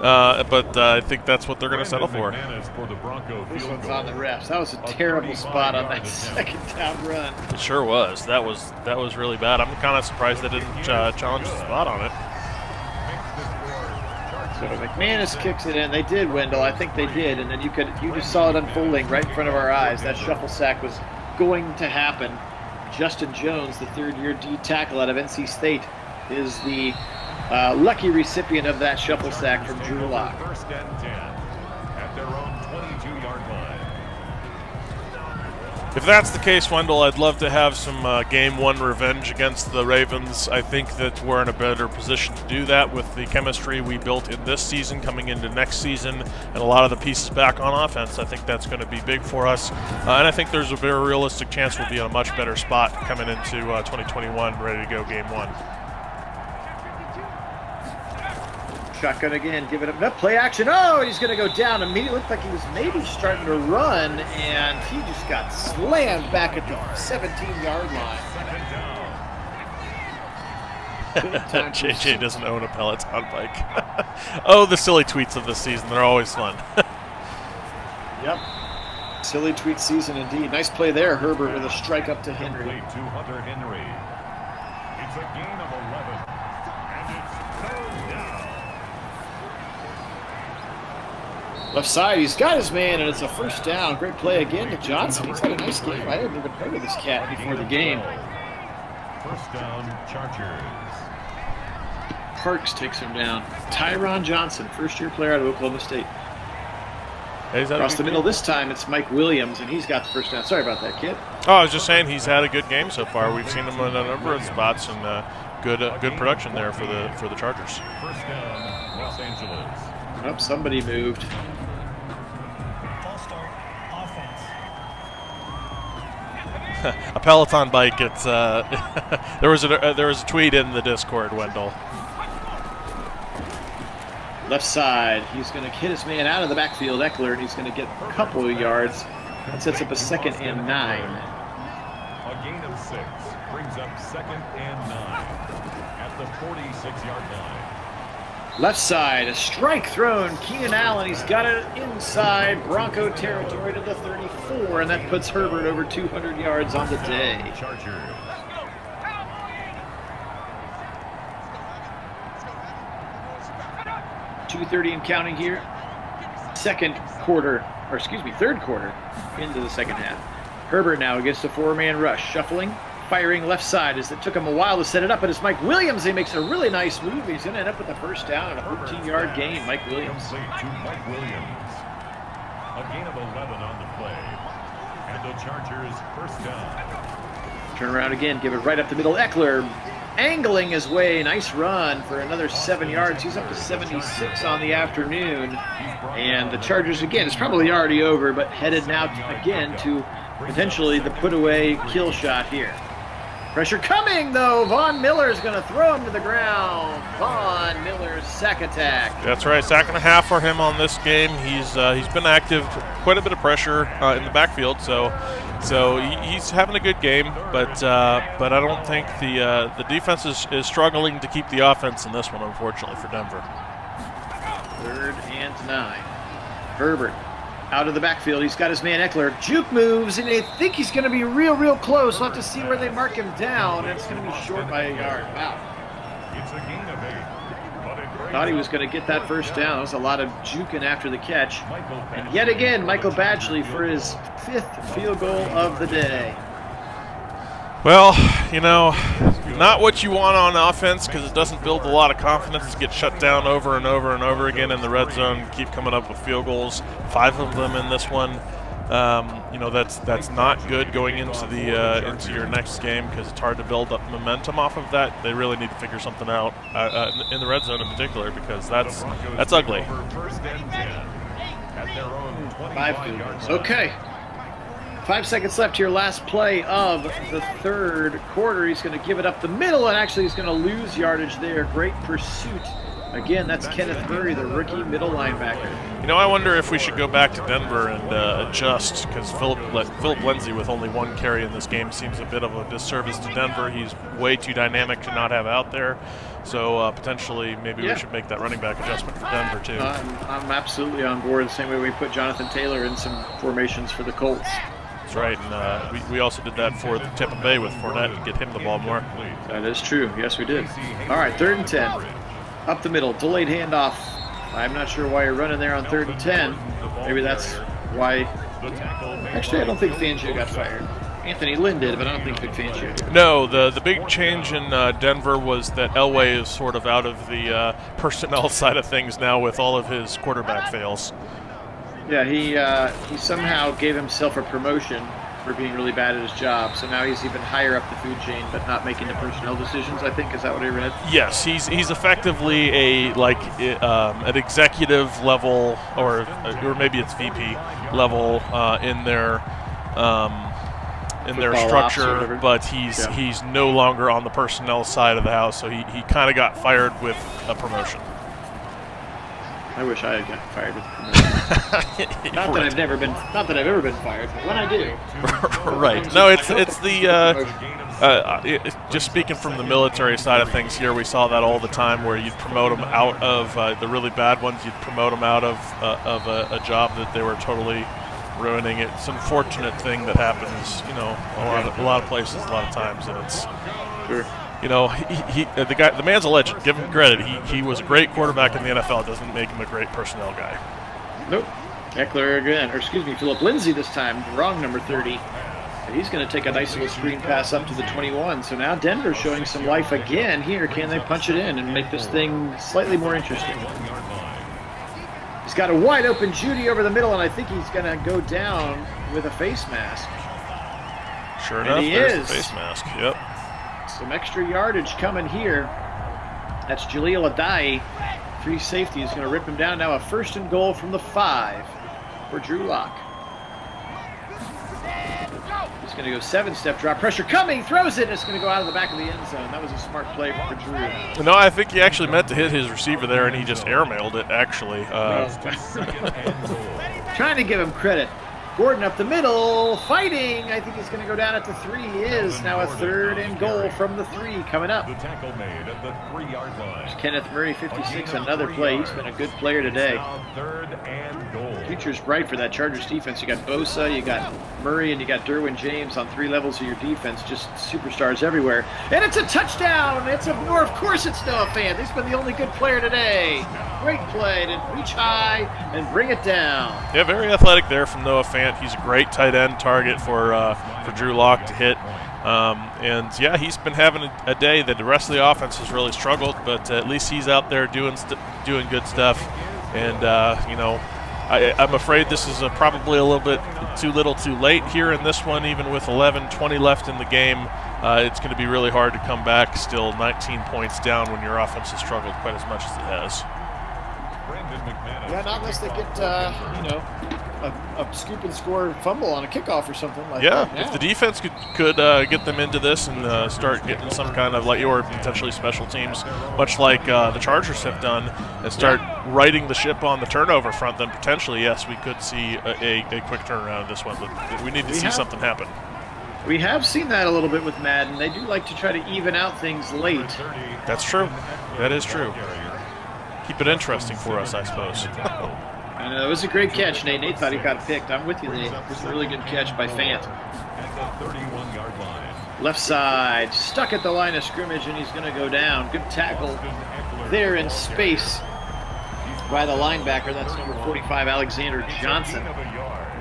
But I think that's what they're going to settle for. This one's on the refs. That was a terrible spot on that 2nd down run. It sure was. That was really bad. I'm kind of surprised they didn't challenge the spot on it. So McManus kicks it in. They did, Wendell. I think they did. And then you just saw it unfolding right in front of our eyes. That shuffle sack was going to happen. Justin Jones, the 3rd-year D tackle out of NC State, is the lucky recipient of that shuffle sack from Drew Lock. First and 10 at their own 22-yard line. If that's the case, Wendell, I'd love to have some Game 1 revenge against the Ravens. I think that we're in a better position to do that with the chemistry we built in this season coming into next season and a lot of the pieces back on offense. I think that's going to be big for us. And I think there's a very realistic chance we'll be in a much better spot coming into 2021, ready to go Game 1. Shotgun again, give it up. No, play action. Oh, he's going to go down immediately. Looked like he was maybe starting to run, and he just got slammed back at the 17-yard line. JJ doesn't own a Peloton bike. Oh, the silly tweets of this season. They're always fun. Yep. Silly tweet season indeed. Nice play there, Herbert, with a strike up to Henry. To Hunter Henry. It's a gain of 11. And it's third down. Left side, he's got his man, and it's a first down. Great play again to Johnson. He's had a nice game. I hadn't even heard of this cat before the game. First down, Chargers. Parks takes him down. Tyron Johnson, first-year player out of Oklahoma State. Across the middle this time, it's Mike Williams, and he's got the first down. Sorry about that, Kit. Oh, I was just saying he's had a good game so far. We've seen him in a number of spots, and good production there for the Chargers. First down, Los Angeles. Oh, somebody moved. A Peloton bike. It's there was a tweet in the Discord, Wendell. Left side, he's going to hit his man out of the backfield, Eckler, and he's going to get a couple of yards. That sets up a 2nd and 9. A gain of 6 brings up 2nd and 9 at the 46-yard line. Left side, a strike thrown. Keenan Allen, he's got it inside Bronco territory to the 34, and that puts Herbert over 200 yards on the day. Chargers. 2:30 and counting here. Third quarter into the second half. Herbert now against a four-man rush, shuffling, firing left side as it took him a while to set it up, but it's Mike Williams. He makes a really nice move. He's going to end up with a first down and a 14-yard gain. Mike Williams. To Mike Williams. A gain of 11 on the play. And the Chargers first down. Turn around again, give it right up the middle. Eckler angling his way. Nice run for another 7 yards. He's up to 76 on the afternoon. And the Chargers, again, it's probably already over, but headed now again to potentially the put-away kill shot here. Pressure coming, though. Von Miller's going to throw him to the ground. Von Miller's sack attack. That's right, sack and a half for him on this game. He's been active, quite a bit of pressure in the backfield, so he's having a good game. But I don't think the defense is struggling to keep the offense in this one, unfortunately, for Denver. 3rd and 9. Herbert out of the backfield. He's got his man Eckler. Juke moves, and I think he's going to be real close. We'll have to see where they mark him down. It's going to be short by a yard. Wow. It's a gain of 8. Thought he was going to get that first down. That was a lot of juking after the catch. And yet again, Michael Badgley for his 5th field goal of the day. Well, not what you want on offense because it doesn't build a lot of confidence to get shut down over and over and over again in the red zone, keep coming up with field goals, 5 of them in this one. That's not good going into into your next game because it's hard to build up momentum off of that. They really need to figure something out in the red zone in particular because that's ugly. 5 field goals. Okay. 5 seconds left here, last play of the third quarter. He's going to give it up the middle, and actually he's going to lose yardage there. Great pursuit. Again, that's Kenneth Murray, the rookie middle linebacker. I wonder if we should go back to Denver and adjust because Philip Lindsay with only 1 carry in this game seems a bit of a disservice to Denver. He's way too dynamic to not have out there. So potentially maybe we should make that running back adjustment for Denver too. I'm absolutely on board the same way we put Jonathan Taylor in some formations for the Colts. That's right, and we also did that for Tampa Bay with Fournette to get him the ball more. That is true. Yes, we did. All right, 3rd and 10. Up the middle, delayed handoff. I'm not sure why you're running there on 3rd and 10. Maybe that's why. Actually, I don't think Fangio got fired. Anthony Lynn did, but I don't think Vic Fangio did. No, the big change in Denver was that Elway is sort of out of the personnel side of things now with all of his quarterback fails. Yeah, he somehow gave himself a promotion for being really bad at his job. So now he's even higher up the food chain, but not making the personnel decisions, I think. Is that what I read? Yes, he's effectively an executive level, or maybe it's VP level in their structure, but he's no longer on the personnel side of the house. So he kind of got fired with a promotion. I wish I had gotten fired with promotion. Not that I've ever been fired, but when I do. Right. No, it's the just speaking from the military side of things here, we saw that all the time where you'd promote them out of the really bad ones. You'd promote them out of a job that they were totally ruining. It's an unfortunate thing that happens, a lot of places, a lot of times, and it's. Sure. The man's a legend. Give him credit. He was a great quarterback in the NFL. It doesn't make him a great personnel guy. Nope. Eckler again, Philip Lindsay this time, wrong number 30. And he's going to take a nice little screen pass up to the 21. So now Denver's showing some life again here. Can they punch it in and make this thing slightly more interesting? He's got a wide open Judy over the middle, and I think he's going to go down with a face mask. Sure enough, there's the face mask. Yep. Some extra yardage coming here. That's Jaleel Adai. Free safety is going to rip him down. Now a 1st and goal from the 5 for Drew Lock. He's going to go 7-step drop. Pressure coming. Throws it. It's going to go out of the back of the end zone. That was a smart play for Drew. No, I think he actually meant to hit his receiver there, and he just airmailed it, actually. Trying to give him credit. Gordon up the middle, fighting. I think he's going to go down at the 3. He is. Now a 3rd and goal from the 3 coming up. The tackle made at the 3-yard line. Kenneth Murray, 56, another play. He's been a good player today. 3rd and goal. Future's bright for that Chargers defense. You got Bosa, you got Murray, and you got Derwin James on 3 levels of your defense. Just superstars everywhere. And it's a touchdown. It's of course it's Noah Fant. He's been the only good player today. Great play to reach high and bring it down. Yeah, very athletic there from Noah Fant. He's a great tight end target for Drew Lock to hit. And yeah, he's been having a day that the rest of the offense has really struggled, but at least he's out there doing good stuff. And you know, I'm afraid this is probably a little bit too little too late here in this one, even with 11:20 left in the game. It's going to be really hard to come back still 19 points down when your offense has struggled quite as much as it has. Yeah, not unless they get, you know, a scoop and score fumble on a kickoff or something like that. Yeah, if the defense could get them into this and start getting some kind of, like, or potentially special teams, much like the Chargers have done, and start righting the ship on the turnover front, then potentially, yes, we could see a quick turnaround in this one. But we need to see something happen. We have seen that a little bit with Madden. They do like to try to even out things late. That's true. That is true. Keep it interesting for us, I suppose. I know, it was a great catch, Nate. Nate thought he got picked. I'm with you, Nate. It was a really good catch by Fant. At the 31-yard line. Left side, stuck at the line of scrimmage, and he's going to go down. Good tackle there in space by the linebacker. That's number 45, Alexander Johnson.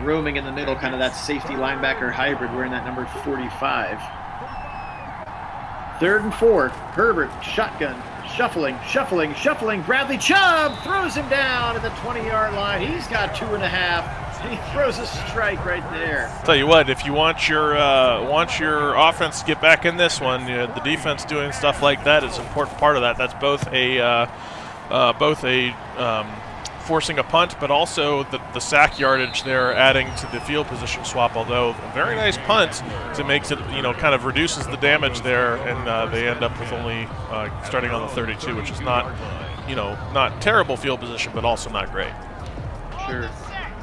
Roaming in the middle, kind of that safety linebacker hybrid, wearing that number 45. 3rd and 4. Herbert, shotgun. Shuffling. Bradley Chubb throws him down at the 20-yard line. He's got 2.5. He throws a strike right there. Tell you what, if you want your offense to get back in this one, you know, the defense doing stuff like that is an important part of that. That's both a forcing a punt, but also the sack yardage there, adding to the field position swap. Although a very nice punt to makes it, you know, kind of reduces the damage there, and they end up with only starting on the 32, which is not, you know, not terrible field position, but also not great. Sure,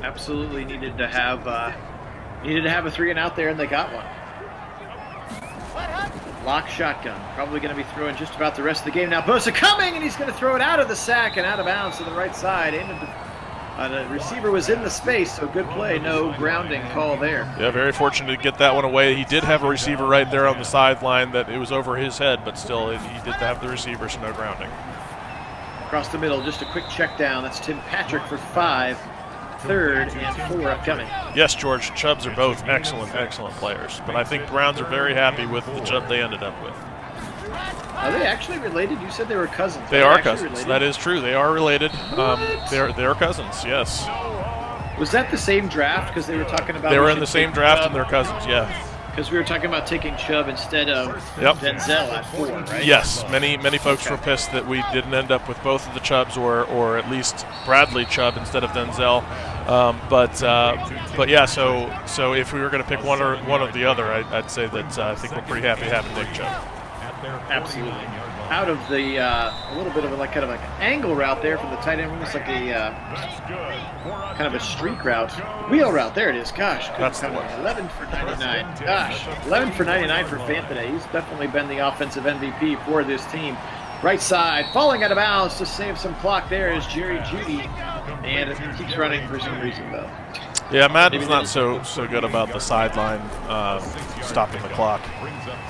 absolutely needed to have a 3 and out there, and they got one. Lock shotgun. Probably going to be throwing just about the rest of the game. Now Bosa coming, and he's going to throw it out of the sack and out of bounds to the right side. The receiver was in the space, so good play. No grounding call there. Yeah, very fortunate to get that one away. He did have a receiver right there on the sideline that it was over his head, but still he did have the receiver, so no grounding. Across the middle, just a quick check down. That's Tim Patrick for 5. 3rd and 4 upcoming. Yes, George, Chubbs are both excellent players, but I think Browns are very happy with the Chubb they ended up with. Are they actually related? You said they were cousins. They are cousins. Related? That is true. They are related. They're cousins, yes. Was that the same draft? Because they were talking about... They were in the same draft and they're cousins, yeah. Because we were talking about taking Chubb instead of Denzel at 4, right? Yes, many folks were pissed that we didn't end up with both of the Chubbs, or at least Bradley Chubb instead of Denzel. But yeah, so if we were going to pick one or the other, I'd say that I think we're pretty happy having Nick Chubb. Absolutely. Out of the a little bit of kind of like an angle route there from the tight end, almost like a kind of a streak route, wheel route. There it is. Gosh, that's the one. 11 for 99. Gosh, 11 for 99 for Fant today. He's definitely been the offensive MVP for this team. Right side, falling out of bounds to save some clock. There is Jerry Jeudy, and it keeps running for some reason though. Yeah, Madden's not so good about the sideline stopping the clock.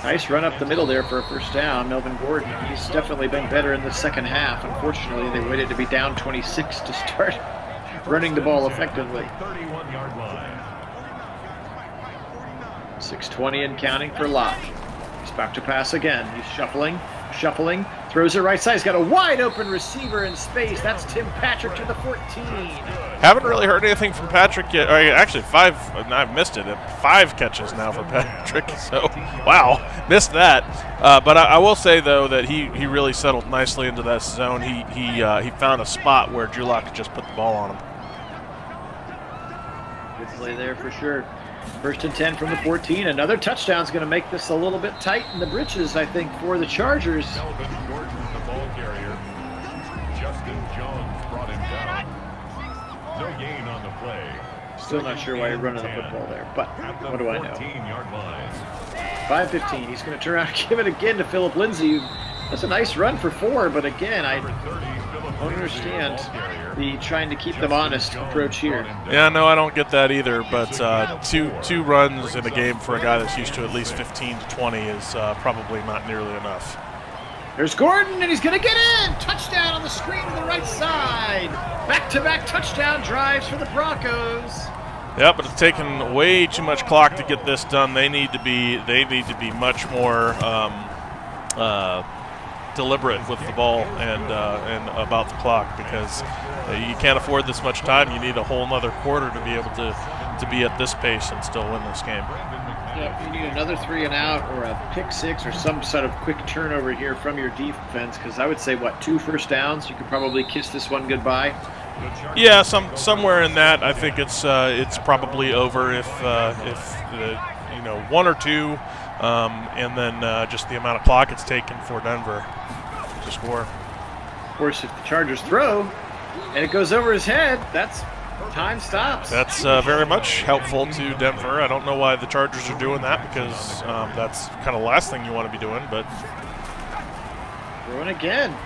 Nice run up the middle there for a first down. Melvin Gordon, he's definitely been better in the second half. Unfortunately, they waited to be down 26 to start running the ball effectively. 31-yard line. 6:20 and counting for Locke. He's back to pass again. He's shuffling, throws it right side. He's got a wide open receiver in space. That's Tim Patrick to the 14. Haven't really heard anything from Patrick yet. Or actually, I've missed it. 5 catches now for Patrick. So, wow, missed that. But I will say though that he really settled nicely into that zone. He found a spot where Drew Lock could just put the ball on him. Good play there for sure. 1st and 10 from the 14. Another touchdown's going to make this a little bit tight in the britches, I think, for the Chargers. Melvin Gordon, the ball carrier. Justin Jones brought him down. No gain on the play. Still not sure why you're running the football there, but what do I know? 14-yard line. 5:15. He's going to turn around and give it again to Philip Lindsay. That's a nice run for 4, but again, I don't understand the trying to keep them honest approach here. Yeah, no, I don't get that either. But two runs in a game for a guy that's used to at least 15 to 20 is probably not nearly enough. There's Gordon, and he's going to get in. Touchdown on the screen to the right side. Back-to-back touchdown drives for the Broncos. Yeah, but it's taken way too much clock to get this done. They need to be much more deliberate with the ball and about the clock, because you can't afford this much time. You need a whole nother quarter to be able to be at this pace and still win this game. Yeah, you need another 3 and out or a pick 6 or some sort of quick turnover here from your defense, because I would say, 2 first downs? You could probably kiss this one goodbye. Yeah, somewhere in that. I think it's probably over if 1 or 2, and then just the amount of clock it's taken for Denver to score. Of course, if the Chargers throw and it goes over his head, that's time stops. That's very much helpful to Denver. I don't know why the Chargers are doing that, because that's kind of the last thing you want to be doing. But throwing again.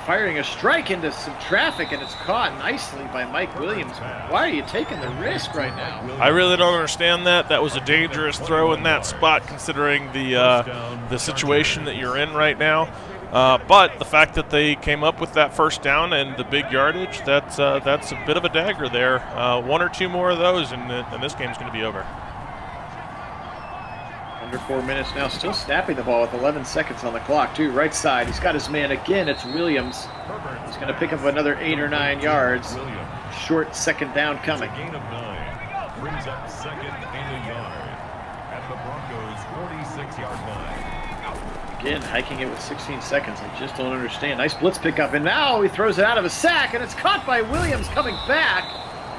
Firing a strike into some traffic, and it's caught nicely by Mike Williams. Why are you taking the risk right now? I really don't understand that. That was a dangerous throw in that spot, considering the situation that you're in right now. But the fact that they came up with that first down and the big yardage, that's a bit of a dagger there. 1 or 2 more of those, and this game's going to be over. Under 4 minutes now, still snapping the ball with 11 seconds on the clock, too. Right side, he's got his man again. It's Williams. He's going to pick up another 8 or 9 yards. Short second down coming. Gain of 9 brings up second and a yard at the Broncos' 46-yard line. Again, hiking it with 16 seconds. I just don't understand. Nice blitz pickup, and now he throws it out of a sack, and it's caught by Williams coming back.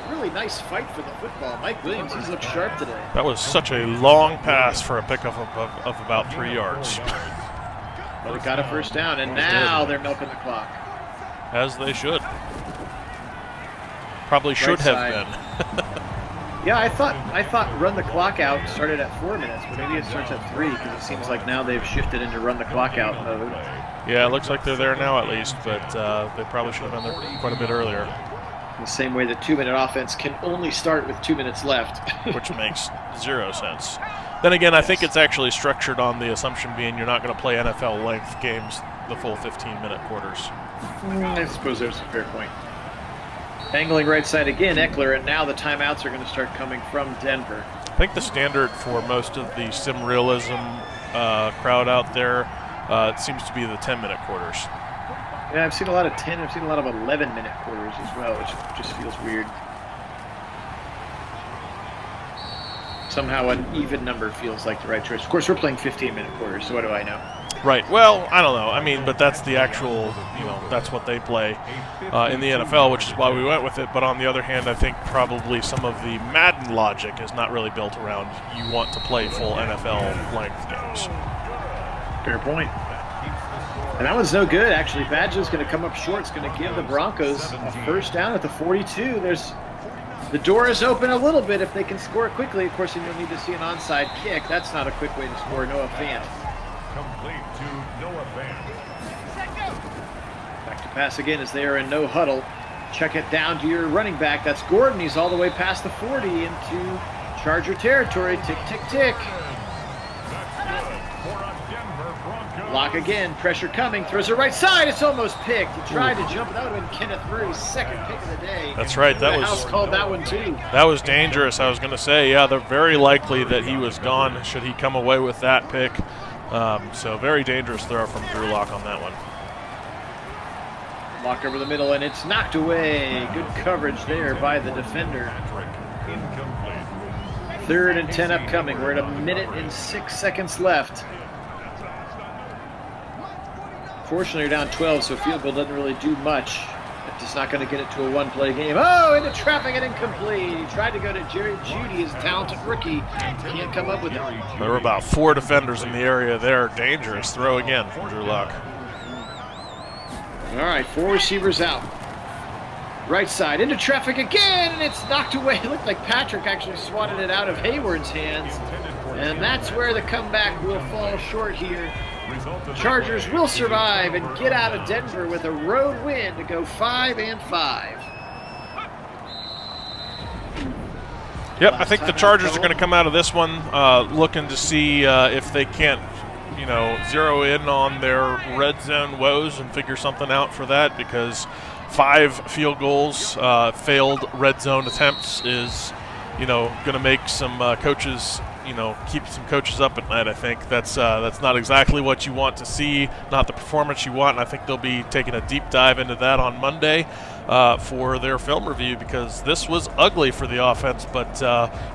Really nice fight for the football. Mike Williams, he's looked sharp today. That was such a long pass for a pickup of about 3 yards. But we got a first down, and now they're milking the clock. As they should. Probably should have been. Yeah, I thought run the clock out started at 4 minutes, but maybe it starts at 3, because it seems like now they've shifted into run the clock out mode. Yeah, it looks like they're there now at least, but they probably should have been there quite a bit earlier. In the same way the 2-minute offense can only start with 2 minutes left. Which makes 0 sense. Then again, I think it's actually structured on the assumption being you're not going to play NFL length games the full 15-minute quarters. I suppose there's a fair point. Angling right side again, Eckler, and now the timeouts are going to start coming from Denver. I think the standard for most of the sim realism crowd out there it seems to be the 10-minute quarters. Yeah, I've seen a lot of 10. I've seen a lot of 11-minute quarters as well, which just feels weird. Somehow an even number feels like the right choice. Of course, we're playing 15-minute quarters, so what do I know? Right. Well, I don't know. I mean, but that's the actual, that's what they play in the NFL, which is why we went with it. But on the other hand, I think probably some of the Madden logic is not really built around you want to play full NFL length games. Fair point. And that one's no good, actually. Badger's going to come up short. It's going to give the Broncos a first down at the 42. The door is open a little bit if they can score quickly. Of course, you'll need to see an onside kick. That's not a quick way to score. Noah Fant. Complete to Noah Fant. Back to pass again as they are in no huddle. Check it down to your running back. That's Gordon. He's all the way past the 40 into Charger territory. Tick, tick, tick. Lock again, pressure coming, throws it right side, it's almost picked. He tried to jump, that would have been Kenneth Murray's second pick of the day. That's right, The House called that one too. That was dangerous, I was going to say. Yeah, they're very likely that he was gone should he come away with that pick. So very dangerous throw from Drew Lock on that one. Lock over the middle, and it's knocked away. Good coverage there by the defender. 3rd and 10 upcoming. We're at 1 minute and 6 seconds left. Fortunately, you're down 12, so field goal doesn't really do much. It's just not going to get it to a one-play game. Oh, into traffic and incomplete. He tried to go to Jerry Jeudy, his talented rookie. Can't come up with it. There were about 4 defenders in the area there. Dangerous throw again from Drew Lock. All right, 4 receivers out. Right side into traffic again, and it's knocked away. It looked like Patrick actually swatted it out of Hayward's hands. And that's where the comeback will fall short here. Chargers will survive and get out of Denver with a road win to go 5-5. Yep, I think the Chargers are going to come out of this one looking to see if they can't, zero in on their red zone woes and figure something out for that, because 5 field goals, failed red zone attempts is, going to make some coaches, keep some coaches up at night. I think that's not exactly what you want to see, not the performance you want, and I think they'll be taking a deep dive into that on Monday for their film review, because this was ugly for the offense, but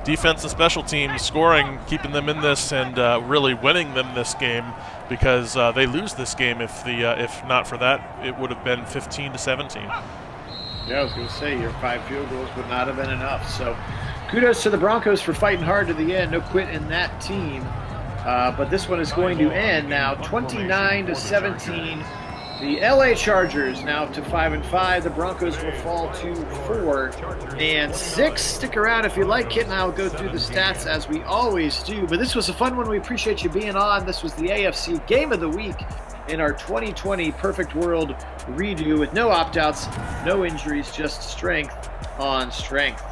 defense and special teams scoring, keeping them in this, and really winning them this game, because they lose this game if not for that, it would have been 15-17. Yeah, I was going to say your 5 field goals would not have been enough. So kudos to the Broncos for fighting hard to the end. No quit in that team. But this one is going to end now 29-17. The LA Chargers now up to 5-5. The Broncos will fall to 4-6. Stick around if you like. Kit and I will go through the stats as we always do. But this was a fun one. We appreciate you being on. This was the AFC Game of the Week in our 2020 Perfect World redo with no opt-outs, no injuries, just strength on strength.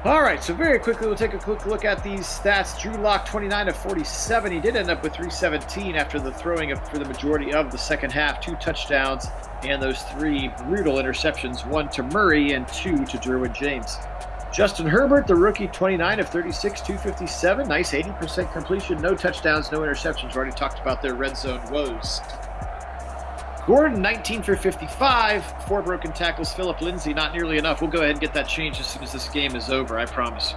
All right, so very quickly, we'll take a quick look at these stats. Drew Lock, 29-47. He did end up with 317 after the throwing for the majority of the second half. 2 touchdowns and those 3 brutal interceptions, 1 to Murray and 2 to Derwin James. Justin Herbert, the rookie, 29-36, 257. Nice 80% completion, no touchdowns, no interceptions. We already talked about their red zone woes. Gordon, 19 for 55, 4 broken tackles. Philip Lindsay, not nearly enough. We'll go ahead and get that changed as soon as this game is over, I promise.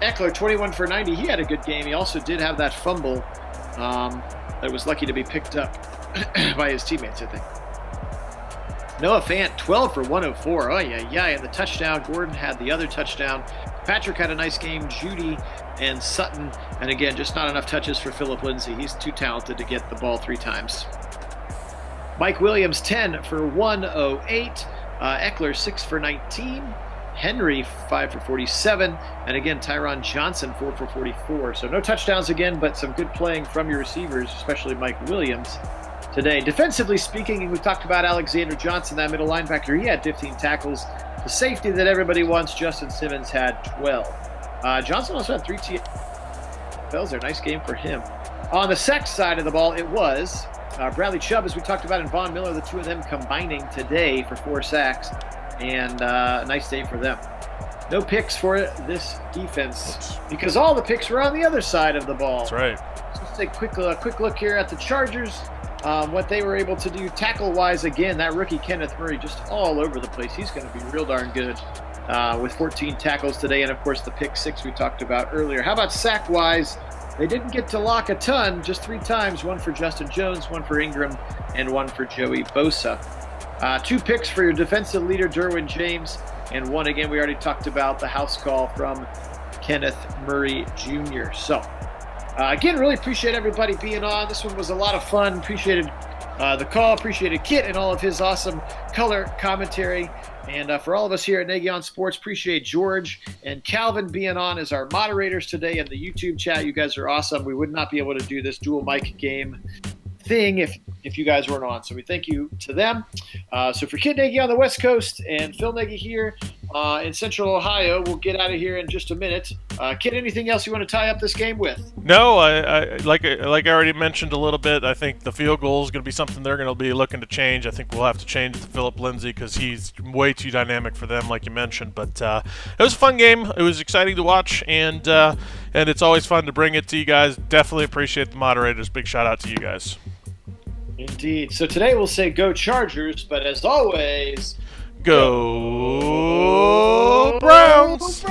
Eckler, 21 for 90. He had a good game. He also did have that fumble that was lucky to be picked up by his teammates, I think. Noah Fant, 12 for 104. Oh, yeah. And the touchdown. Gordon had the other touchdown. Patrick had a nice game. Judy and Sutton. And again, just not enough touches for Philip Lindsay. He's too talented to get the ball 3 times. Mike Williams, 10 for 108. Eckler, 6 for 19. Henry, 5 for 47. And again, Tyron Johnson, 4 for 44. So no touchdowns again, but some good playing from your receivers, especially Mike Williams today. Defensively speaking, we talked about Alexander Johnson, that middle linebacker. He had 15 tackles. The safety that everybody wants, Justin Simmons, had 12. Johnson also had 3 TFLs there. Nice game for him. On the sack side of the ball, it was Bradley Chubb, as we talked about, and Von Miller, the 2 of them combining today for 4 sacks. And a nice day for them. No picks for this defense because all the picks were on the other side of the ball. That's right. So let's take a quick look here at the Chargers. What they were able to do tackle-wise, again, that rookie Kenneth Murray just all over the place. He's going to be real darn good with 14 tackles today, and, of course, the pick 6 we talked about earlier. How about sack-wise? They didn't get to lock a ton, just 3 times, 1 for Justin Jones, 1 for Ingram, and 1 for Joey Bosa. 2 picks for your defensive leader, Derwin James, and 1, again, we already talked about the house call from Kenneth Murray Jr. So, again, really appreciate everybody being on. This one was a lot of fun. Appreciated the call. Appreciated Kit and all of his awesome color commentary. And for all of us here at Nagy on Sports, appreciate George and Calvin being on as our moderators today in the YouTube chat. You guys are awesome. We would not be able to do this dual mic game thing if you guys weren't on. So we thank you to them. So for Kit Nagy on the West Coast and Phil Nagy here in Central Ohio, we'll get out of here in just a minute. Kit, anything else you want to tie up this game with? No, I like I already mentioned a little bit. I think the field goal is going to be something they're going to be looking to change. I think we'll have to change to Philip Lindsay because he's way too dynamic for them, like you mentioned. But it was a fun game. It was exciting to watch, and it's always fun to bring it to you guys. Definitely appreciate the moderators. Big shout out to you guys. Indeed. So today we'll say go Chargers, but as always, go Browns!